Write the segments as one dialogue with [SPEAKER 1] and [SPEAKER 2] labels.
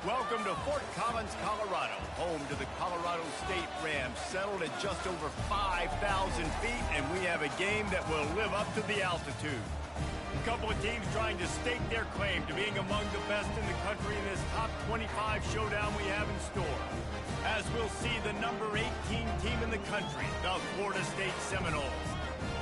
[SPEAKER 1] Welcome to Fort Collins, Colorado, home to the Colorado State Rams, settled at just over 5,000 feet, and we have a game that will live up to the altitude. A couple of teams trying to stake their claim to being among the best in the country in this top 25 showdown we have in store. As we'll see the number 18 team in the country, the Florida State Seminoles,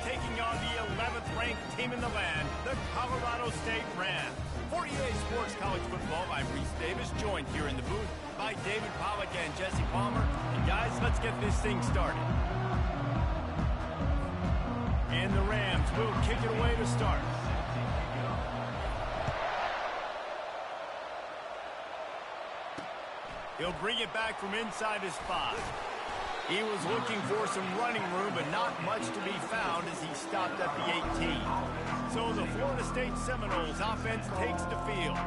[SPEAKER 1] taking on the 11th ranked team in the land, the Colorado State Rams. For EA Sports College Football, I'm Reese Davis, joined here in the booth by David Pollack and Jesse Palmer. And guys, let's get this thing started. And the Rams will kick it away to start. He'll bring it back from inside his 5. He was looking for some running room, but not much to be found as he stopped at the 18. So the Florida State Seminoles offense takes the field.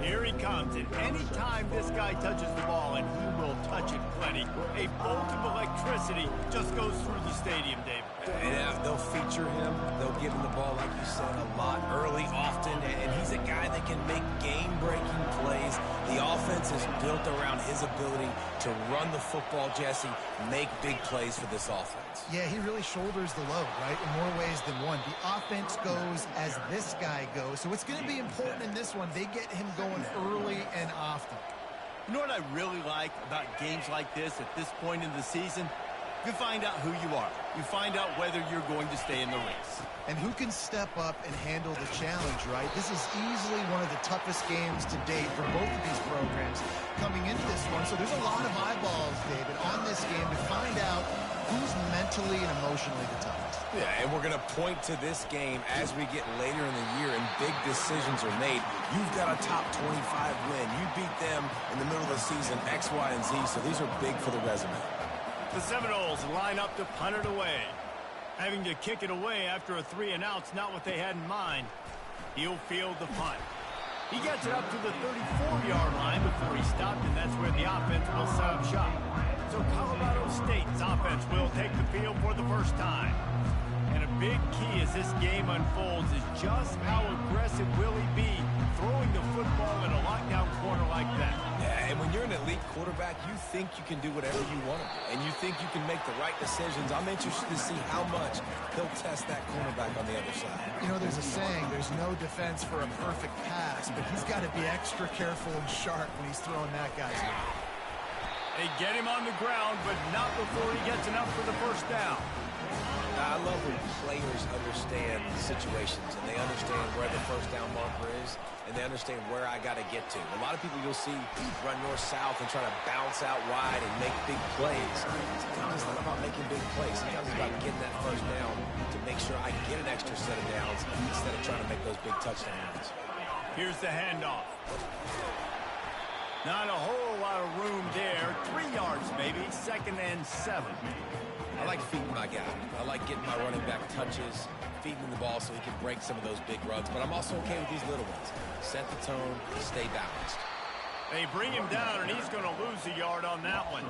[SPEAKER 1] Here he comes, and anytime this guy touches the ball, and he will touch it plenty, a bolt of electricity just goes through the stadium, David.
[SPEAKER 2] And they'll feature him. They'll give him the ball, like you said, a lot, early, often, and he's a guy that can make game-breaking plays. The offense is built around his ability to run the football, Jesse, make big plays for this offense.
[SPEAKER 3] Yeah, he really shoulders the load, right, in more ways than one. The offense goes as this guy goes, so it's going to be important in this one. They get him going early and often.
[SPEAKER 1] You know what I really like about games like this at this point in the season? You find out who you are. You find out whether you're going to stay in the race.
[SPEAKER 3] And who can step up and handle the challenge, right? This is easily one of the toughest games to date for both of these programs coming into this one. So there's a lot of eyeballs, David, on this game to find out who's mentally and emotionally the toughest.
[SPEAKER 2] Yeah, and we're going to point to this game as we get later in the year and big decisions are made. You've got a top 25 win. You beat them in the middle of the season, X, Y, and Z, so these are big for the resume.
[SPEAKER 1] The Seminoles line up to punt it away. Having to kick it away after a 3-and-out's not what they had in mind. He'll field the punt. He gets it up to the 34-yard line before he stopped, and that's where the offense will set up shop. So Colorado State's offense will take the field for the first time. And a big key as this game unfolds is just how aggressive will he be throwing the football in a lockdown corner like that.
[SPEAKER 2] Yeah, and when you're an elite quarterback, you think you can do whatever you want to do, and you think you can make the right decisions. I'm interested to see how much he'll test that cornerback on the other side.
[SPEAKER 3] You know, there's a saying, there's no defense for a perfect pass, but he's got to be extra careful and sharp when he's throwing that guy's way.
[SPEAKER 1] They get him on the ground, but not before he gets enough for the first down.
[SPEAKER 2] I love when players understand situations, and they understand where the first down marker is, and they understand where I got to get to. A lot of people you'll see run north-south and try to bounce out wide and make big plays. Sometimes it's not about making big plays. Sometimes it's about getting that first down to make sure I get an extra set of downs instead of trying to make those big touchdown runs.
[SPEAKER 1] Here's the handoff. Not a whole lot of room there. 3 yards maybe, 2nd and 7.
[SPEAKER 2] I like feeding my guy. I like getting my running back touches, feeding him the ball so he can break some of those big runs. But I'm also okay with these little ones. Set the tone, stay balanced.
[SPEAKER 1] They bring him down, and he's going to lose a yard on that one.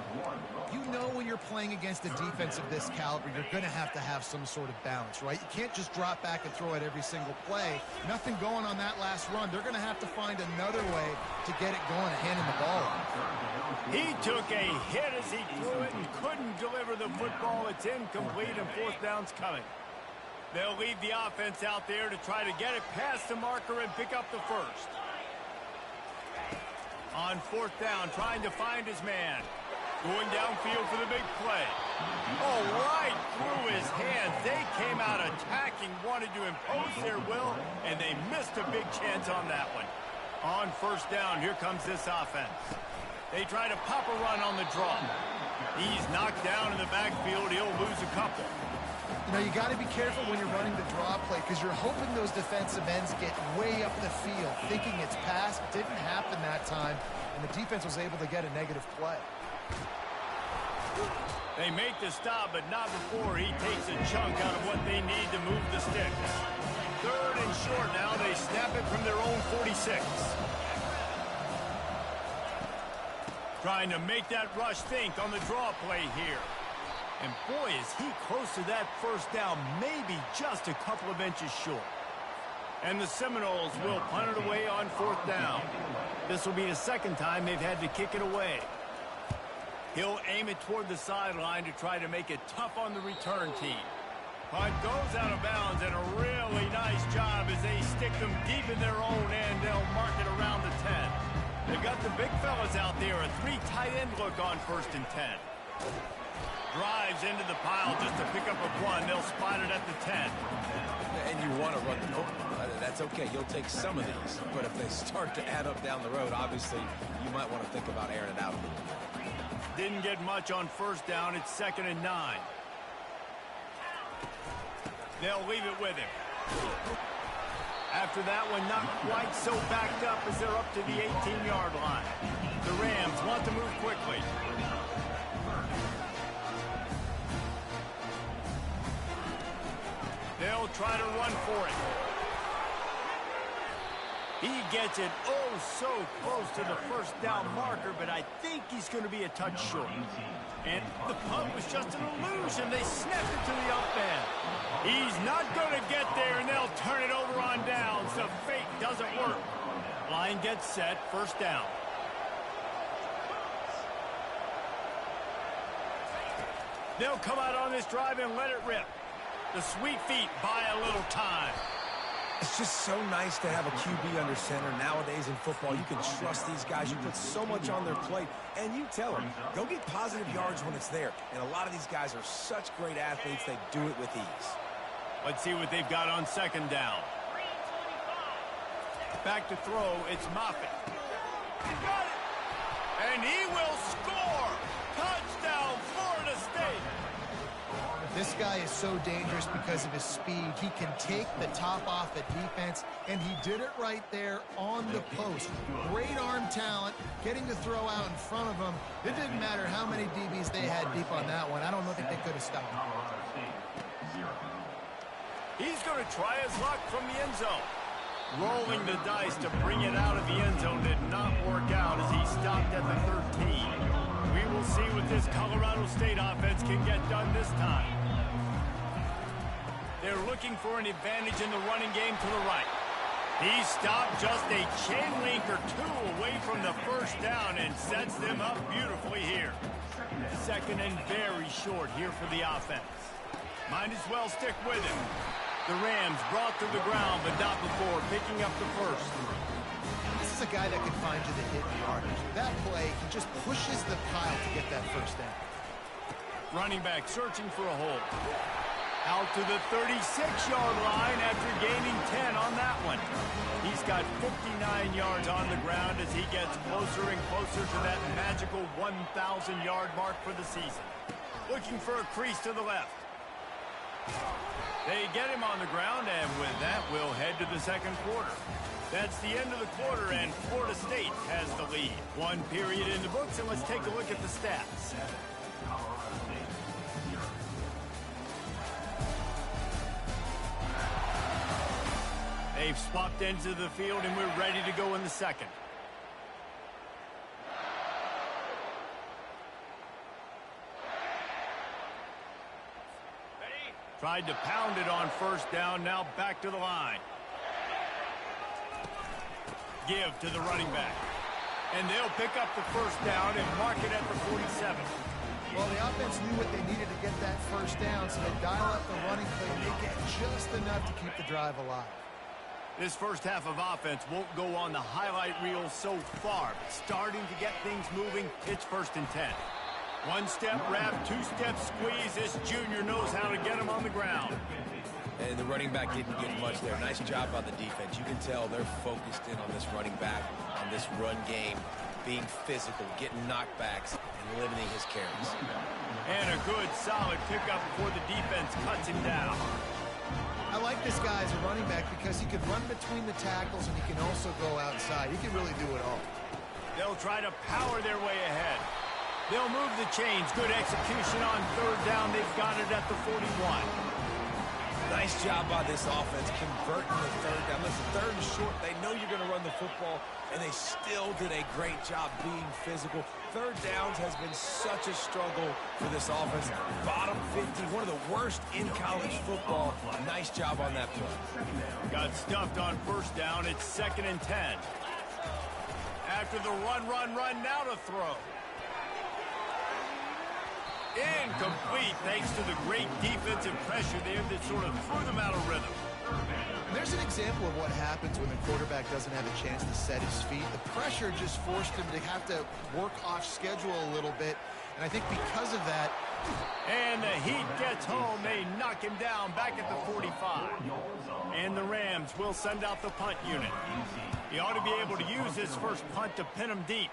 [SPEAKER 3] You know when you're playing against a defense of this caliber, you're going to have some sort of balance, right? You can't just drop back and throw it every single play. Nothing going on that last run. They're going to have to find another way to get it going and hand him the ball off.
[SPEAKER 1] He took a hit as he threw it and couldn't deliver the football. It's incomplete, and 4th down's coming. They'll leave the offense out there to try to get it past the marker and pick up the first. On 4th down, trying to find his man. Going downfield for the big play. Oh, right through his hands. They came out attacking, wanted to impose their will, and they missed a big chance on that one. On 1st down, here comes this offense. They try to pop a run on the draw. He's knocked down in the backfield. He'll lose a couple.
[SPEAKER 3] You know, you got to be careful when you're running the draw play because you're hoping those defensive ends get way up the field, thinking it's pass. It didn't happen that time, and the defense was able to get a negative play.
[SPEAKER 1] They make the stop, but not before he takes a chunk out of what they need to move the sticks. 3rd and short now. They snap it from their own 46. Trying to make that rush think on the draw play here. And boy, is he close to that first down, maybe just a couple of inches short. And the Seminoles will punt it away on 4th down. This will be the second time they've had to kick it away. He'll aim it toward the sideline to try to make it tough on the return team. Punt goes out of bounds, and a really nice job as they stick them deep in their own end. They'll mark it around the 10. They've got the big fellas out there, a 3 tight end look on 1st and 10. Drives into the pile just to pick up a 1. They'll spot it at the 10.
[SPEAKER 2] And you want to run the football. That's okay. You'll take some of these. But if they start to add up down the road, obviously, you might want to think about airing it out a little bit.
[SPEAKER 1] Didn't get much on 1st down. It's 2nd and 9. They'll leave it with him. After that one, not quite so backed up as they're up to the 18-yard line. The Rams want to move quickly. They'll try to run for it. He gets it so close to the 1st down marker, but I think he's going to be a touch short. And the punt was just an illusion. They snapped it to the up end. He's not going to get there, and they'll turn it over on downs. The fake doesn't work. Line gets set, 1st down. They'll come out on this drive and let it rip. The sweet feet buy a little time.
[SPEAKER 2] It's just so nice to have a QB under center. Nowadays in football, you can trust these guys. You put so much on their plate, and you tell them, go get positive yards when it's there. And a lot of these guys are such great athletes, they do it with ease.
[SPEAKER 1] Let's see what they've got on 2nd down. Back to throw, it's Moffitt. Got it! And he will score! Touchdown, Florida State!
[SPEAKER 3] This guy is so dangerous because of his speed. He can take the top off the defense, and he did it right there on the post. Great arm talent, getting the throw out in front of him. It didn't matter how many DBs they had deep on that one. I don't think they could have stopped him.
[SPEAKER 1] He's going to try his luck from the end zone. Rolling the dice to bring it out of the end zone did not work out as he stopped at the 13. We will see what this Colorado State offense can get done this time. They're looking for an advantage in the running game to the right. He stopped just a chain link or 2 away from the 1st down and sets them up beautifully here. 2nd and very short here for the offense. Might as well stick with him. The Rams brought to the ground, but not before picking up the 1st.
[SPEAKER 3] This is a guy that can find you the hidden yardage. That play, he just pushes the pile to get that 1st down.
[SPEAKER 1] Running back searching for a hole. Out to the 36-yard line after gaining 10 on that one. He's got 59 yards on the ground as he gets closer and closer to that magical 1,000-yard mark for the season. Looking for a crease to the left. They get him on the ground, and with that, we'll head to the 2nd quarter. That's the end of the quarter, and Florida State has the lead. 1 period in the books, and let's take a look at the stats. They've swapped ends of the field, and we're ready to go in the 2nd. Tried to pound it on 1st down, now back to the line. Give to the running back. And they'll pick up the 1st down and mark it at the 47.
[SPEAKER 3] Well, the offense knew what they needed to get that 1st down, so they dial up the running play, and they get just enough to keep the drive alive.
[SPEAKER 1] This 1st half of offense won't go on the highlight reel so far, but starting to get things moving, it's 1st and 10. 1-step wrap, 2-step squeeze. This junior knows how to get him on the ground.
[SPEAKER 2] And the running back didn't get much there. Nice job by the defense. You can tell they're focused in on this running back, on this run game, being physical, getting knockbacks, and limiting his carries.
[SPEAKER 1] And a good, solid pickup before the defense cuts him down.
[SPEAKER 3] I like this guy as a running back because he can run between the tackles and he can also go outside. He can really do it all.
[SPEAKER 1] They'll try to power their way ahead. They'll move the chains. Good execution on 3rd down. They've got it at the 41.
[SPEAKER 2] Nice job by this offense converting the third down. Listen, third and short, they know you're going to run the football, and they still did a great job being physical. Third downs has been such a struggle for this offense. Bottom 50, one of the worst in college football. Nice job on that play.
[SPEAKER 1] Got stuffed on first down. It's 2nd and 10. After the run, now to throw. Incomplete thanks to the great defensive pressure there that sort of threw them out of rhythm.
[SPEAKER 3] And there's an example of what happens when the quarterback doesn't have a chance to set his feet. The pressure just forced him to have to work off schedule a little bit. And I think because of that...
[SPEAKER 1] And the Heat gets home. They knock him down back at the 45. And the Rams will send out the punt unit. He ought to be able to use his first punt to pin him deep.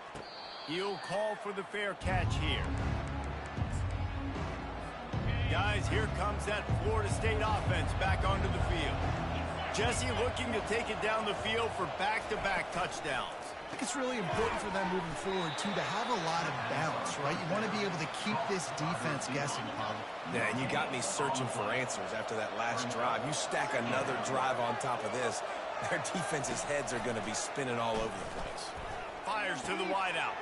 [SPEAKER 1] He'll call for the fair catch here. Guys, here comes that Florida State offense back onto the field. Jesse looking to take it down the field for back-to-back touchdowns.
[SPEAKER 3] I think it's really important for them moving forward, too, to have a lot of balance, right? You want to be able to keep this defense guessing, Paulie.
[SPEAKER 2] Yeah, and you got me searching for answers after that last drive. You stack another drive on top of this, their defense's heads are going to be spinning all over the place.
[SPEAKER 1] Fires to the wideout.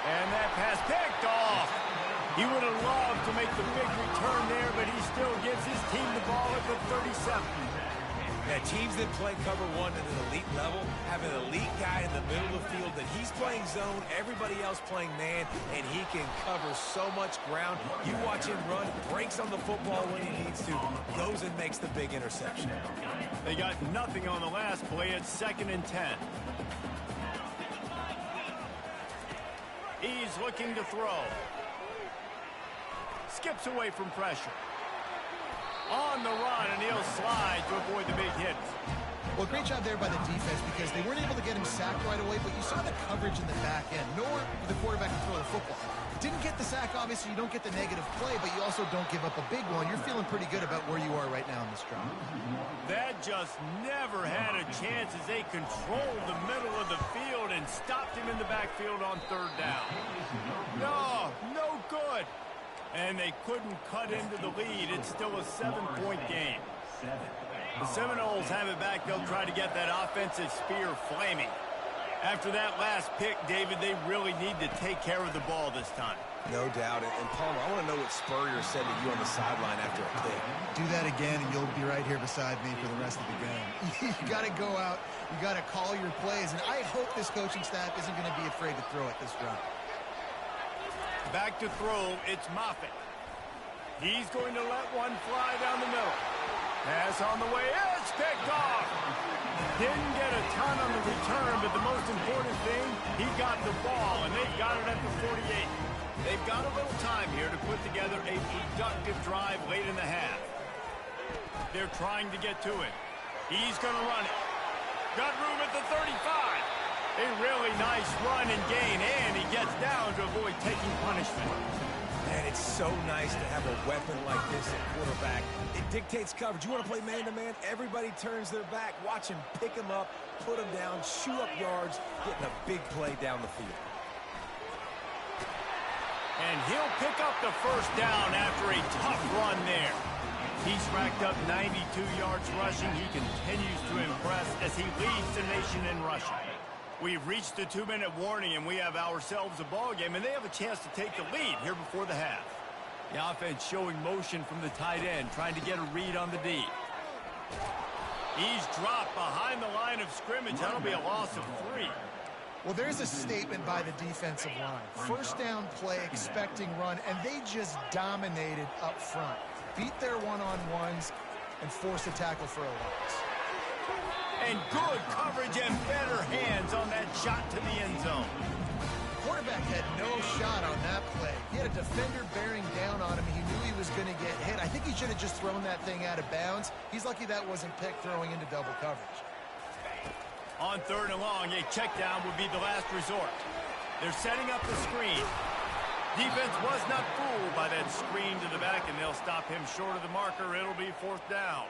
[SPEAKER 1] And that pass picked off. He would have loved to make the big return there, but he still gives his team the ball at the 37.
[SPEAKER 2] Yeah, teams that play cover one at an elite level have an elite guy in the middle of the field that he's playing zone, everybody else playing man, and he can cover so much ground. You watch him run, breaks on the football when he needs to, goes and makes the big interception.
[SPEAKER 1] They got nothing on the last play. It's 2nd and 10. He's looking to throw. Skips away from pressure. On the run, and he'll slide to avoid the big hit.
[SPEAKER 3] Well, great job there by the defense because they weren't able to get him sacked right away, but you saw the coverage in the back end. Nowhere for the quarterback to throw the football. Didn't get the sack, obviously. You don't get the negative play, but you also don't give up a big one. You're feeling pretty good about where you are right now in this drive.
[SPEAKER 1] That just never had a chance as they controlled the middle of the field and stopped him in the backfield on third down. No good. And they couldn't cut into the lead. It's still a 7-point game. The Seminoles have it back. They'll try to get that offensive spear flaming. After that last pick, David, they really need to take care of the ball this time.
[SPEAKER 2] No doubt. And Palmer, I want to know what Spurrier said to you on the sideline after a pick.
[SPEAKER 3] Do that again, and you'll be right here beside me for the rest of the game. You got to go out. You got to call your plays. And I hope this coaching staff isn't going to be afraid to throw at this drive.
[SPEAKER 1] Back to throw, it's Moffitt. He's going to let one fly down the middle. Pass on the way, it's picked off. Didn't get a ton on the return, but the most important thing, he got the ball, and they've got it at the 48. They've got a little time here to put together a productive drive late in the half. They're trying to get to it. He's going to run it. Got room at the 35. A really nice run and gain, and he gets down to avoid taking punishment.
[SPEAKER 2] Man, it's so nice to have a weapon like this at quarterback. It dictates coverage. You want to play man-to-man? Everybody turns their back. Watch him pick him up, put him down, shoot up yards, getting a big play down the field.
[SPEAKER 1] And he'll pick up the first down after a tough run there. He's racked up 92 yards rushing. He continues to impress as he leads the nation in rushing. We've reached the 2-minute warning, and we have ourselves a ball game, and they have a chance to take the lead here before the half. The offense showing motion from the tight end, trying to get a read on the D. He's dropped behind the line of scrimmage. That'll be a loss of 3.
[SPEAKER 3] Well, there's a statement by the defensive line. First down play, expecting run, and they just dominated up front. Beat their one-on-ones and forced a tackle for a loss.
[SPEAKER 1] And good coverage and better hands on that shot to the end zone.
[SPEAKER 3] Quarterback had no shot on that play. He had a defender bearing down on him. He knew he was going to get hit. I think he should have just thrown that thing out of bounds. He's lucky that wasn't picked throwing into double coverage.
[SPEAKER 1] On third and long, a check down would be the last resort. They're setting up the screen. Defense was not fooled by that screen to the back, and they'll stop him short of the marker. It'll be fourth down.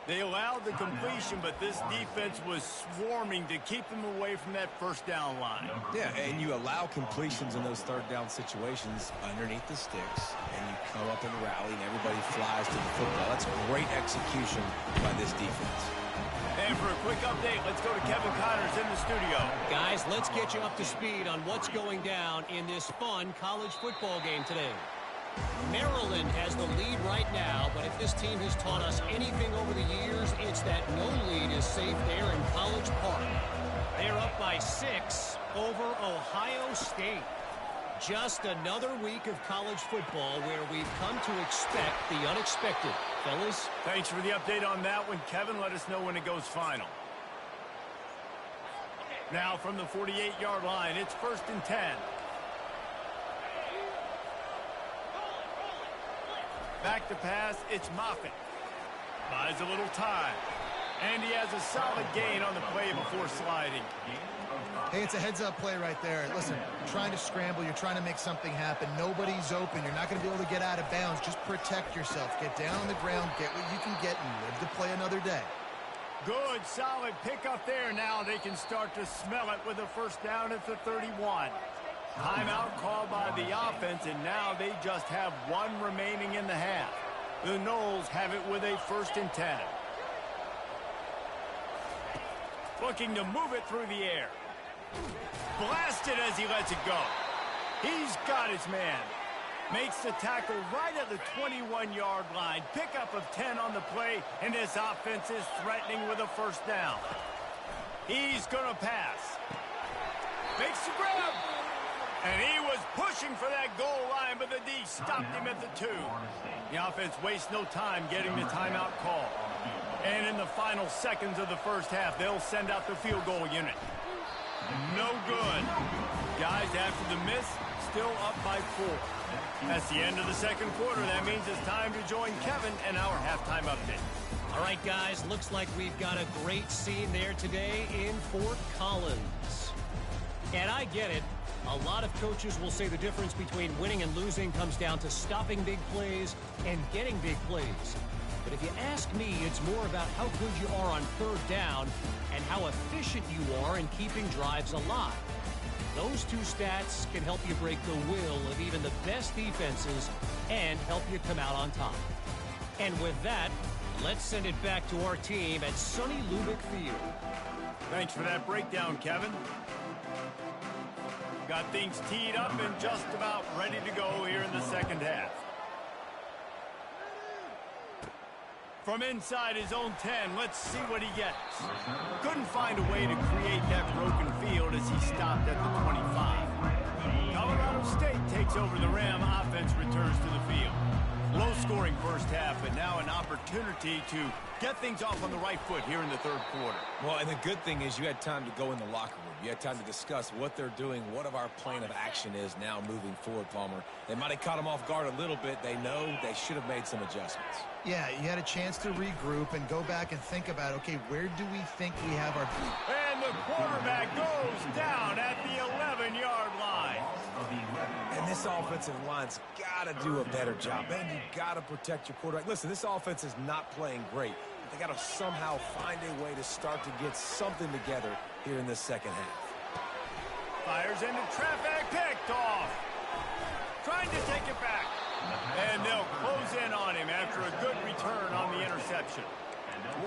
[SPEAKER 1] They allowed the completion, but this defense was swarming to keep them away from that first down line.
[SPEAKER 2] Yeah, and you allow completions in those third down situations underneath the sticks, and you come up in the rally, and everybody flies to the football. That's great execution by this defense.
[SPEAKER 1] And for a quick update, let's go to Kevin Connors in the studio.
[SPEAKER 4] Guys, let's get you up to speed on what's going down in this fun college football game today. Maryland has the lead right now, but if this team has taught us anything over the years, it's that no lead is safe there in College Park. They're up by 6 over Ohio State. Just another week of college football where we've come to expect the unexpected. Fellas?
[SPEAKER 1] Thanks for the update on that one, Kevin. Let us know when it goes final. Now from the 48-yard line, it's 1st and 10. Back to pass, it's Moffitt. Buys a little time. And he has a solid gain on the play before sliding.
[SPEAKER 3] Hey, it's a heads-up play right there. Listen, you're trying to scramble. You're trying to make something happen. Nobody's open. You're not going to be able to get out of bounds. Just protect yourself. Get down on the ground. Get what you can get and live to play another day.
[SPEAKER 1] Good, solid pickup there. Now they can start to smell it with a first down at the 31. Timeout called by the offense, and now they just have one remaining in the half. The Noles have it with a 1st and 10. Looking to move it through the air. Blasted as he lets it go. He's got his man. Makes the tackle right at the 21-yard line. Pickup of 10 on the play, and this offense is threatening with a first down. He's going to pass. Makes the grab. And he was pushing for that goal line, but the D stopped him at the 2. The offense wastes no time getting the timeout call. And in the final seconds of the first half, they'll send out the field goal unit. No good. Guys, after the miss, still up by 4. That's the end of the second quarter. That means it's time to join Kevin and our halftime update.
[SPEAKER 4] All right, guys, looks like we've got a great scene there today in Fort Collins. And I get it. A lot of coaches will say the difference between winning and losing comes down to stopping big plays and getting big plays. But if you ask me, it's more about how good you are on third down and how efficient you are in keeping drives alive. Those two stats can help you break the will of even the best defenses and help you come out on top. And with that, let's send it back to our team at sunny Lubick Field.
[SPEAKER 1] Thanks for that breakdown, Kevin. Got things teed up and just about ready to go here in the second half. From inside his own 10, let's see what he gets. Couldn't find a way to create that broken field as he stopped at the 25. Colorado State takes over the Ram. Offense returns to the field. Low-scoring first half, but now an opportunity to get things off on the right foot here in the third quarter.
[SPEAKER 2] Well, and the good thing is you had time to go in the locker room. You had time to discuss what they're doing, what of our plan of action is now moving forward, Palmer. They might have caught them off guard a little bit. They know they should have made some adjustments.
[SPEAKER 3] Yeah, you had a chance to regroup and go back and think about, okay, where do we think we have our...
[SPEAKER 1] And the quarterback goes down at the 11-yard line.
[SPEAKER 2] And this offensive line's got to do a better job. Man, you got to protect your quarterback. Listen, this offense is not playing great. They got to somehow find a way to start to get something together here in this second half.
[SPEAKER 1] Fires into traffic, picked off. Trying to take it back. And they'll close in on him after a good return on the interception.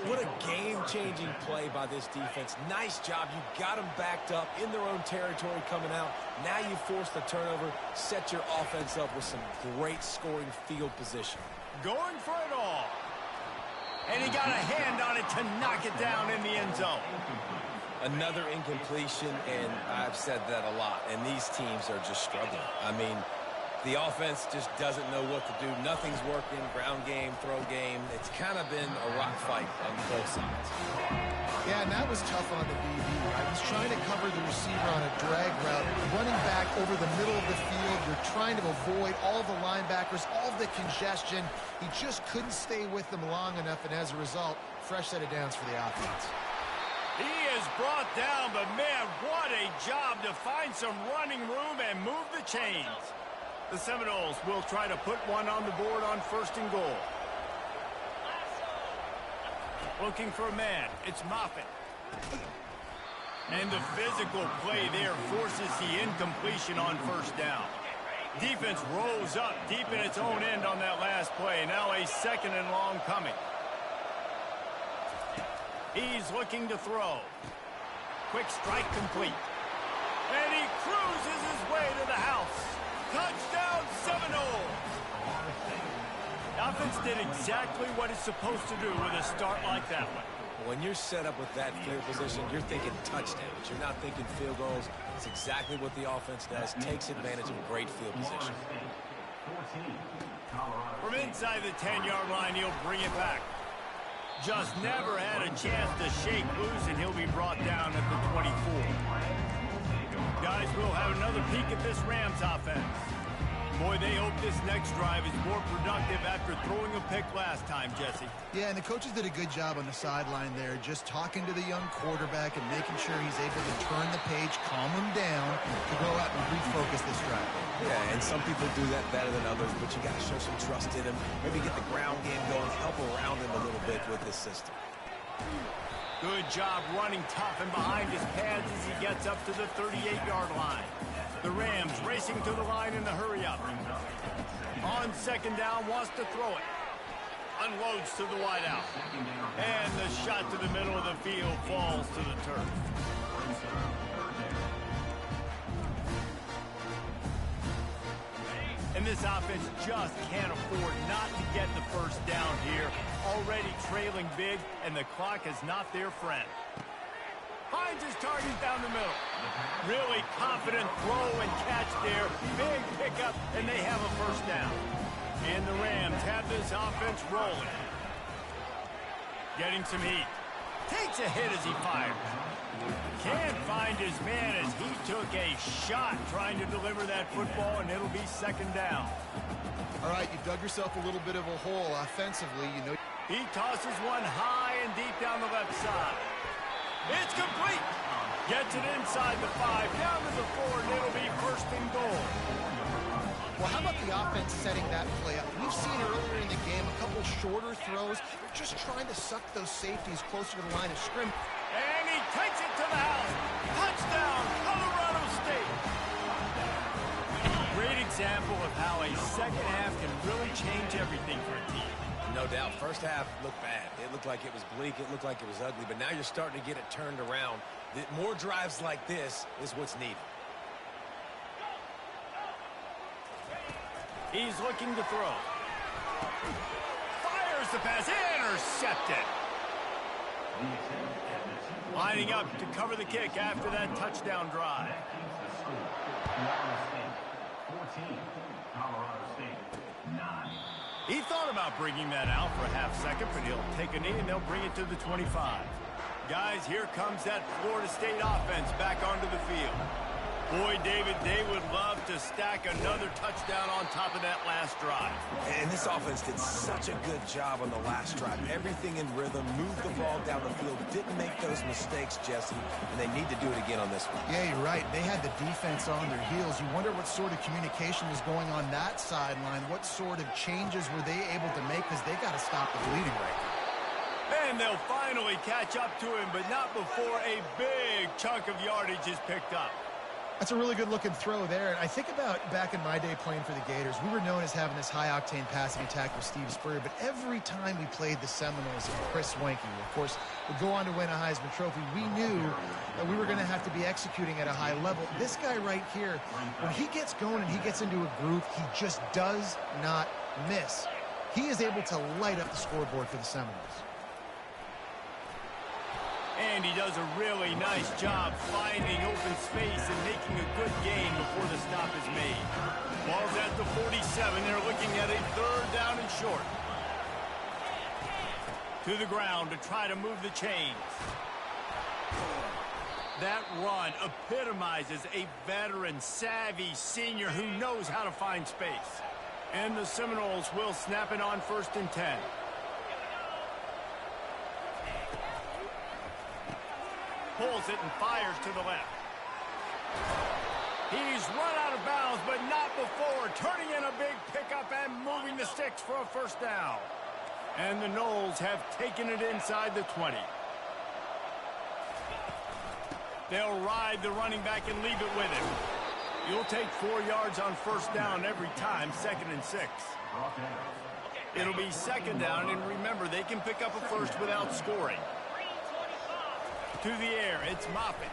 [SPEAKER 2] What a game-changing play by this defense. Nice job. You got them backed up in their own territory coming out. Now you force the turnover, set your offense up with some great scoring field position.
[SPEAKER 1] Going for it all. And he got a hand on it to knock it down in the end zone.
[SPEAKER 2] Another incompletion, and I've said that a lot, and these teams are just struggling. I mean, the offense just doesn't know what to do. Nothing's working. Ground game, throw game. It's kind of been a rock fight on both sides.
[SPEAKER 3] Yeah, and that was tough on the DB. Right? He's trying to cover the receiver on a drag route, running back over the middle of the field. You're trying to avoid all the linebackers, all the congestion. He just couldn't stay with them long enough, and as a result, fresh set of downs for the offense.
[SPEAKER 1] He is brought down, but man, what a job to find some running room and move the chains. The Seminoles will try to put one on the board on 1st and goal. Looking for a man. It's Moffitt. And the physical play there forces the incompletion on first down. Defense rose up deep in its own end on that last play. Now a 2nd and long coming. He's looking to throw. Quick strike complete. And he cruises his way to the house. Touchdown Seminoles! The offense did exactly what it's supposed to do with a start like that one.
[SPEAKER 2] When you're set up with that field position, you're thinking touchdowns. You're not thinking field goals. It's exactly what the offense does. Takes advantage of a great field position.
[SPEAKER 1] From inside the 10-yard line, he'll bring it back. Just never had a chance to shake loose, and he'll be brought down at the 24. Guys, we'll have another peek at this Rams offense. Boy, they hope this next drive is more productive after throwing a pick last time, Jesse.
[SPEAKER 3] Yeah, and the coaches did a good job on the sideline there, just talking to the young quarterback and making sure he's able to turn the page, calm him down, to go out and refocus this drive.
[SPEAKER 2] Yeah, and some people do that better than others, but you got to show some trust in him. Maybe get the ground game going, help around him a little bit with this system.
[SPEAKER 1] Good job running tough and behind his pads as he gets up to the 38-yard line. The Rams racing to the line in the hurry-up. On 2nd down, wants to throw it. Unloads to the wideout. And the shot to the middle of the field falls to the turf. And this offense just can't afford not to get the first down here. Already trailing big, and the clock is not their friend. Finds his target down the middle. Really confident throw and catch there. Big pickup, and they have a first down. And the Rams have this offense rolling. Getting some heat. Takes a hit as he fires. Can't find his man as he took a shot trying to deliver that football, and it'll be 2nd down.
[SPEAKER 3] All right, you dug yourself a little bit of a hole offensively. You know.
[SPEAKER 1] He tosses one high and deep down the left side. It's complete. Gets it inside the 5, down to the 4, and it'll be 1st and goal.
[SPEAKER 3] Well, how about the offense setting that play up? We've seen earlier in the game a couple shorter throws. They're just trying to suck those safeties closer to the line of scrimmage.
[SPEAKER 1] And he takes it to the house. Touchdown, Colorado State. Great example of how a second half can really change everything for a team.
[SPEAKER 2] No doubt. First half looked bad. It looked like it was bleak. It looked like it was ugly. But now you're starting to get it turned around. More drives like this is what's needed.
[SPEAKER 1] He's looking to throw. Fires the pass. Intercepted. Lining up to cover the kick after that touchdown drive. He thought about bringing that out for a half second, but he'll take a knee and they'll bring it to the 25. Guys, here comes that Florida State offense back onto the field. Boy, David, they would love to stack another touchdown on top of that last drive.
[SPEAKER 2] And this offense did such a good job on the last drive. Everything in rhythm, moved the ball down the field, didn't make those mistakes, Jesse, and they need to do it again on this one.
[SPEAKER 3] Yeah, you're right. They had the defense on their heels. You wonder what sort of communication was going on that sideline. What sort of changes were they able to make, because they got to stop the bleeding right now.
[SPEAKER 1] And they'll finally catch up to him, but not before a big chunk of yardage is picked up.
[SPEAKER 3] That's a really good-looking throw there. And I think about back in my day playing for the Gators, we were known as having this high-octane passing attack with Steve Spurrier, but every time we played the Seminoles and Chris Swanky, of course, would go on to win a Heisman Trophy, we knew that we were going to have to be executing at a high level. This guy right here, when he gets going and he gets into a groove, he just does not miss. He is able to light up the scoreboard for the Seminoles.
[SPEAKER 1] And he does a really nice job finding open space and making a good gain before the stop is made. Ball's at the 47. They're looking at a 3rd down and short. To the ground to try to move the chains. That run epitomizes a veteran, savvy senior who knows how to find space. And the Seminoles will snap it on 1st and 10. Pulls it and fires to the left. He's run out of bounds, but not before turning in a big pickup and moving the sticks for a 1st down. And the Noles have taken it inside the 20. They'll ride the running back and leave it with him. You'll take 4 yards on first down every time, 2nd and 6. It'll be 2nd down, and remember, they can pick up a first without scoring. To the air, it's Moffitt.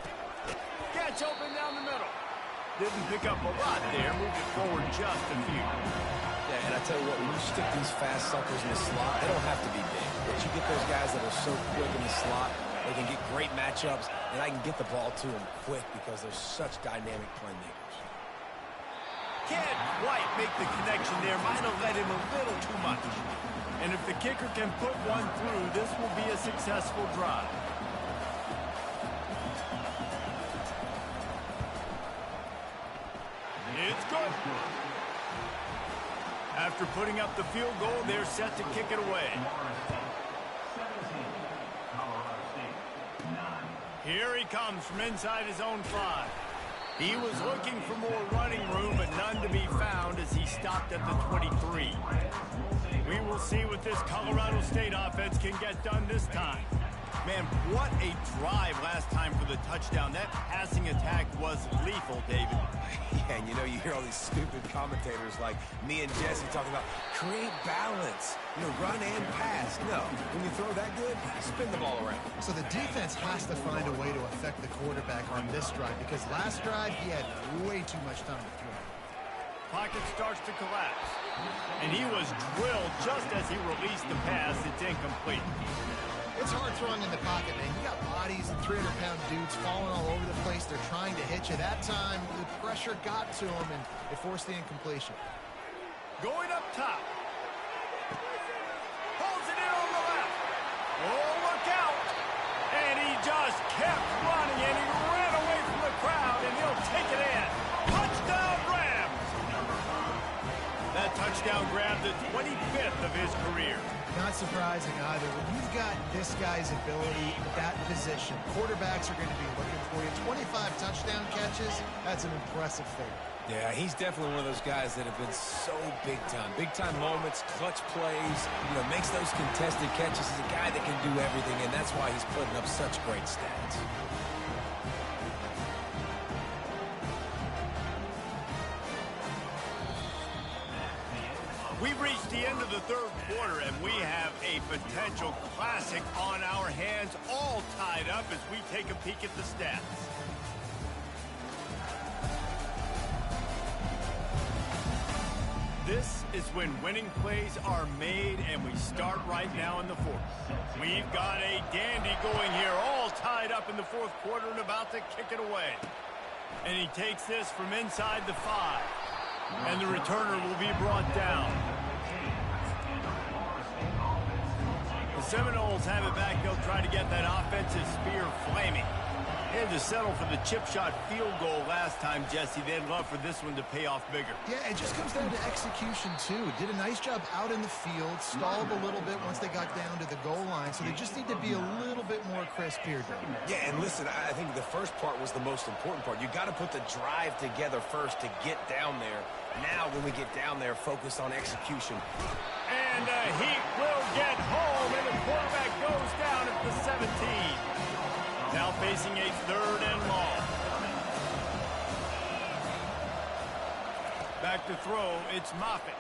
[SPEAKER 1] Catch open down the middle. Didn't pick up a lot there, moved it forward just a few.
[SPEAKER 2] Yeah, and I tell you what, when you stick these fast suckers in the slot, they don't have to be big. But you get those guys that are so quick in the slot, they can get great matchups, and I can get the ball to them quick because they're such dynamic playmakers.
[SPEAKER 1] Can't quite make the connection there. Might have led him a little too much. And if the kicker can put one through, this will be a successful drive. It's good. After putting up the field goal, they're set to kick it away. Here he comes from inside his own 5. He was looking for more running room, but none to be found as he stopped at the 23. We will see what this Colorado State offense can get done this time. Man, what a drive last time for the touchdown. That passing attack was lethal, David.
[SPEAKER 2] Yeah, and you know, you hear all these stupid commentators like me and Jesse talking about create balance, run and pass. No, when you throw that good, spin the ball around.
[SPEAKER 3] So the defense has to find a way to affect the quarterback on this drive because last drive he had way too much time to throw.
[SPEAKER 1] Pocket starts to collapse. And he was drilled just as he released the pass. It's incomplete.
[SPEAKER 3] It's hard throwing in the pocket, man. You got bodies and 300-pound dudes falling all over the place. They're trying to hit you. That time, the pressure got to him, and it forced the incompletion.
[SPEAKER 1] Going up top. Holds it in on the left. Oh, look out. And he just kept running, and he ran away from the crowd, and he'll take it in. Touchdown, Rams. That touchdown grabbed the 25th of his career.
[SPEAKER 3] Not surprising either. When you've got this guy's ability at that position, quarterbacks are going to be looking for you. 25 touchdown catches, that's an impressive figure.
[SPEAKER 2] Yeah, he's definitely one of those guys that have been so big time. Big time moments, clutch plays, makes those contested catches. He's a guy that can do everything, and that's why he's putting up such great stats.
[SPEAKER 1] We've reached the end of the 3rd quarter, and we have a potential classic on our hands, all tied up as we take a peek at the stats. This is when winning plays are made, and we start right now in the 4th. We've got a dandy going here, all tied up in the 4th quarter and about to kick it away. And he takes this from inside the 5. And the returner will be brought down. The Seminoles have it back. They'll try to get that offensive spear flaming. They had to settle for the chip shot field goal last time, Jesse. They'd love for this one to pay off bigger.
[SPEAKER 3] Yeah, it just comes down to execution, too. Did a nice job out in the field, stalled a little bit once they got down to the goal line, so they just need to be a little bit more crisp here, Dave.
[SPEAKER 2] Yeah, and listen, I think the first part was the most important part. You got to put the drive together first to get down there. Now, when we get down there, focus on execution.
[SPEAKER 1] And he will get home, and the quarterback goes down at the 17. Now facing a 3rd and long. Back to throw, it's Moffitt.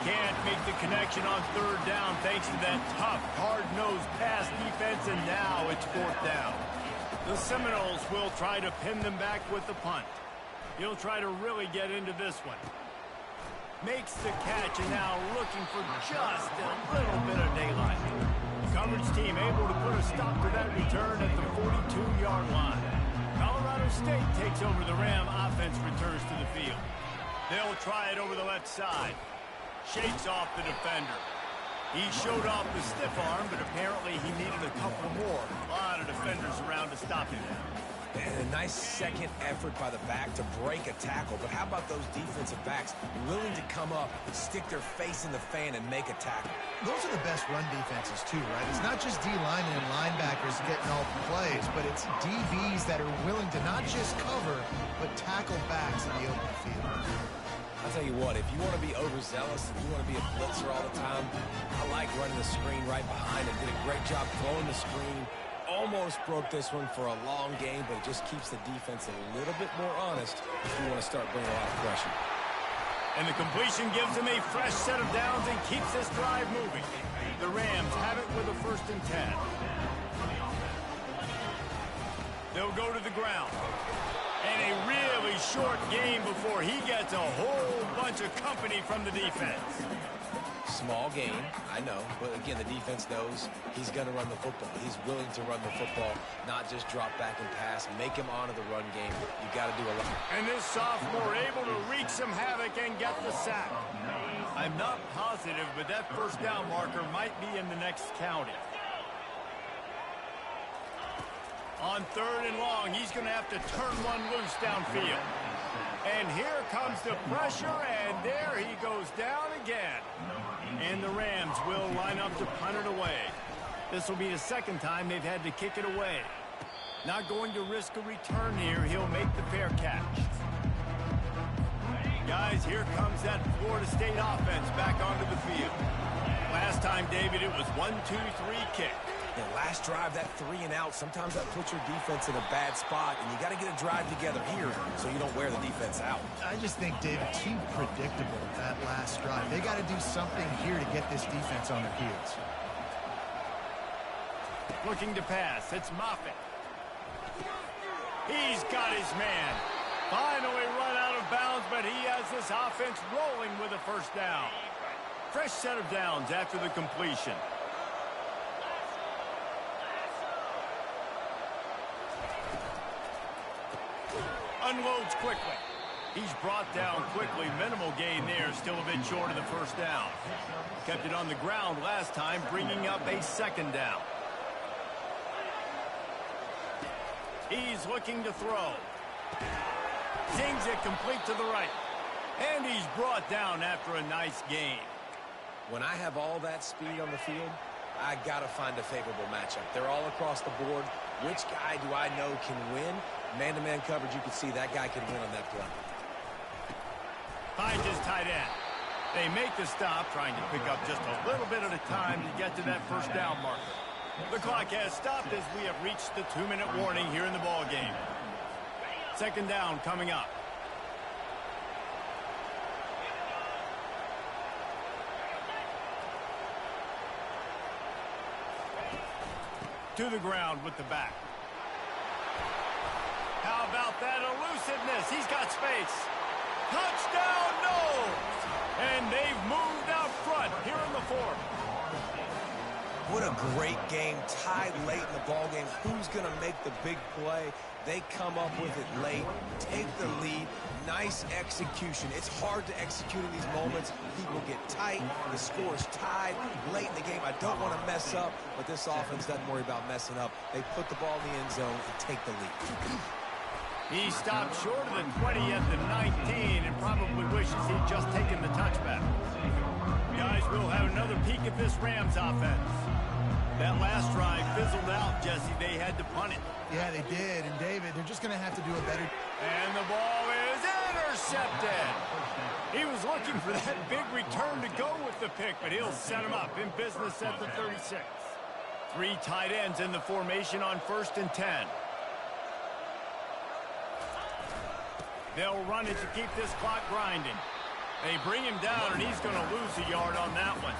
[SPEAKER 1] Can't make the connection on 3rd down thanks to that tough, hard-nosed pass defense, and now it's 4th down. The Seminoles will try to pin them back with the punt. He'll try to really get into this one. Makes the catch, and now looking for just a little bit of daylight. Coverage team able to put a stop to that return at the 42-yard line. Colorado State takes over. The Ram offense returns to the field. They'll try it over the left side. Shakes off the defender. He showed off the stiff arm, but apparently he needed a couple more. A lot of defenders around to stop him.
[SPEAKER 2] And a nice second effort by the back to break a tackle. But how about those defensive backs willing to come up, stick their face in the fan, and make a tackle?
[SPEAKER 3] Those are the best run defenses, too, right? It's not just D-linemen and linebackers getting all the plays, but it's DBs that are willing to not just cover, but tackle backs in the open field.
[SPEAKER 2] I'll tell you what, if you want to be overzealous, if you want to be a blitzer all the time, I like running the screen right behind him. Did a great job throwing the screen. Almost broke this one for a long game, but it just keeps the defense a little bit more honest if you want to start bringing a lot of pressure.
[SPEAKER 1] And the completion gives him a fresh set of downs and keeps this drive moving. The Rams have it with a 1st and 10. They'll go to the ground. And a really short game before he gets a whole bunch of company from the defense.
[SPEAKER 2] Small game, I know, but again, the defense knows he's going to run the football. He's willing to run the football, not just drop back and pass, make him honor the run game. You got to do a lot.
[SPEAKER 1] And this sophomore able to wreak some havoc and get the sack. I'm not positive, but that 1st down marker might be in the next county. On 3rd and long, he's going to have to turn one loose downfield. And here comes the pressure, and there he goes down again. And the Rams will line up to punt it away. This will be the 2nd time they've had to kick it away. Not going to risk a return here. He'll make the fair catch. Guys, here comes that Florida State offense back onto the field. Last time, David, it was 1-2-3 kick.
[SPEAKER 2] Yeah, last drive, that 3 and out, sometimes that puts your defense in a bad spot, and you got to get a drive together here so you don't wear the defense out.
[SPEAKER 3] I just think, David, too predictable that last drive. They got to do something here to get this defense on their heels.
[SPEAKER 1] Looking to pass, it's Moffitt. He's got his man. Finally run out of bounds, but he has this offense rolling with a 1st down. Fresh set of downs after the completion. Unloads quickly. He's brought down quickly. Minimal gain there. Still a bit short of the 1st down. Kept it on the ground last time, bringing up a 2nd down. He's looking to throw. Zings it complete to the right. And he's brought down after a nice gain.
[SPEAKER 2] When I have all that speed on the field, I got to find a favorable matchup. They're all across the board. Which guy do I know can win? Man-to-man coverage, you can see that guy can win on that play.
[SPEAKER 1] Finds his tight end. They make the stop, trying to pick up just a little bit at a time to get to that 1st down marker. The clock has stopped as we have reached the 2-minute warning here in the ball game. 2nd down coming up. To the ground with the back. How about that elusiveness? He's got space. Touchdown, no! And they've moved out front here in the 4th.
[SPEAKER 2] What a great game, tied late in the ball game. Who's going to make the big play? They come up with it late, take the lead. Nice execution. It's hard to execute in these moments. People get tight. The score is tied late in the game. I don't want to mess up, but this offense doesn't worry about messing up. They put the ball in the end zone and take the lead.
[SPEAKER 1] He stopped short of the 20 at the 19 and probably wishes he'd just taken the touchback. Guys, we'll have another peek at this Rams offense. That last drive fizzled out, Jesse. They had to punt it.
[SPEAKER 3] Yeah, they did. And, David, they're just going to have to do a better...
[SPEAKER 1] And the ball is intercepted. He was looking for that big return to go with the pick, but he'll set him up in business at the 36. 3 tight ends in the formation on 1st and 10. They'll run it to keep this clock grinding. They bring him down, and he's going to lose a yard on that one.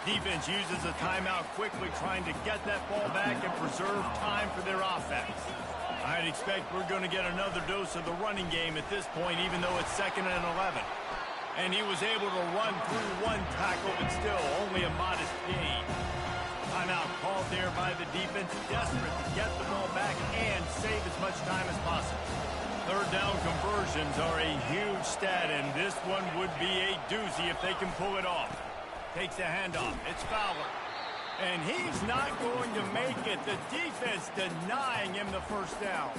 [SPEAKER 1] Defense uses a timeout quickly, trying to get that ball back and preserve time for their offense. I'd expect we're going to get another dose of the running game at this point, even though it's 2nd and 11. And he was able to run through 1 tackle, but still only a modest gain. Timeout called there by the defense, desperate to get the ball back and save as much time as possible. 3rd down conversions are a huge stat, and this one would be a doozy if they can pull it off. Takes the handoff. It's Fowler. And he's not going to make it. The defense denying him the 1st down.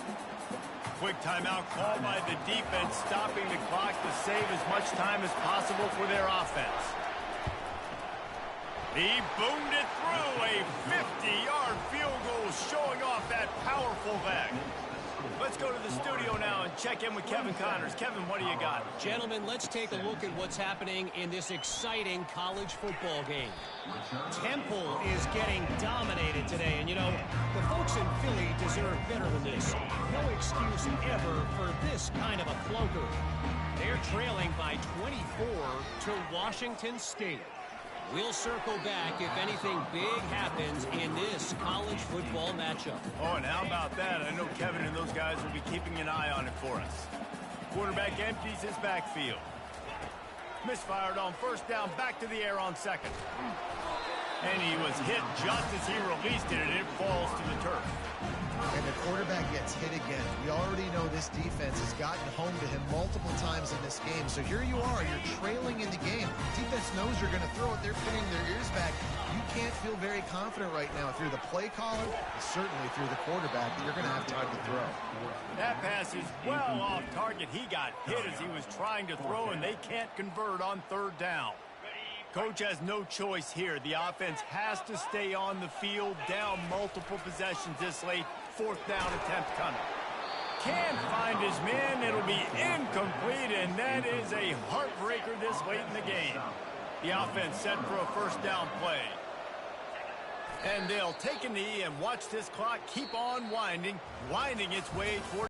[SPEAKER 1] Quick timeout called by the defense, stopping the clock to save as much time as possible for their offense. He boomed it through. A 50-yard field goal showing off that powerful leg. Let's go to the studio now and check in with Kevin Connors. Kevin, what do you got?
[SPEAKER 4] Gentlemen, let's take a look at what's happening in this exciting college football game. Temple is getting dominated today, and you know, the folks in Philly deserve better than this. No excuse ever for this kind of a clunker. They're trailing by 24 to Washington State. We'll circle back if anything big happens in this college football matchup.
[SPEAKER 1] Oh, and how about that? I know Kevin and those guys will be keeping an eye on it for us. Quarterback empties his backfield. Misfired on first down, back to the air on second. And he was hit just as he released it, and it falls to the turf.
[SPEAKER 3] And the quarterback gets hit again. We already know this defense has gotten home to him multiple times in this game. So here you are, you're trailing in the game. Defense knows you're going to throw it. They're pinning their ears back. You can't feel very confident right now if you're the play caller, and certainly if you're the quarterback, that you're going to have time to throw.
[SPEAKER 1] That pass is well off target. He got hit as he was trying to throw, and they can't convert on third down. Coach has no choice here. The offense has to stay on the field, down multiple possessions this late. Fourth down attempt coming. Can't find his man. It'll be incomplete, and that is a heartbreaker this late in the game. The offense set for a first down play. And they'll take a knee and watch this clock keep on winding its way toward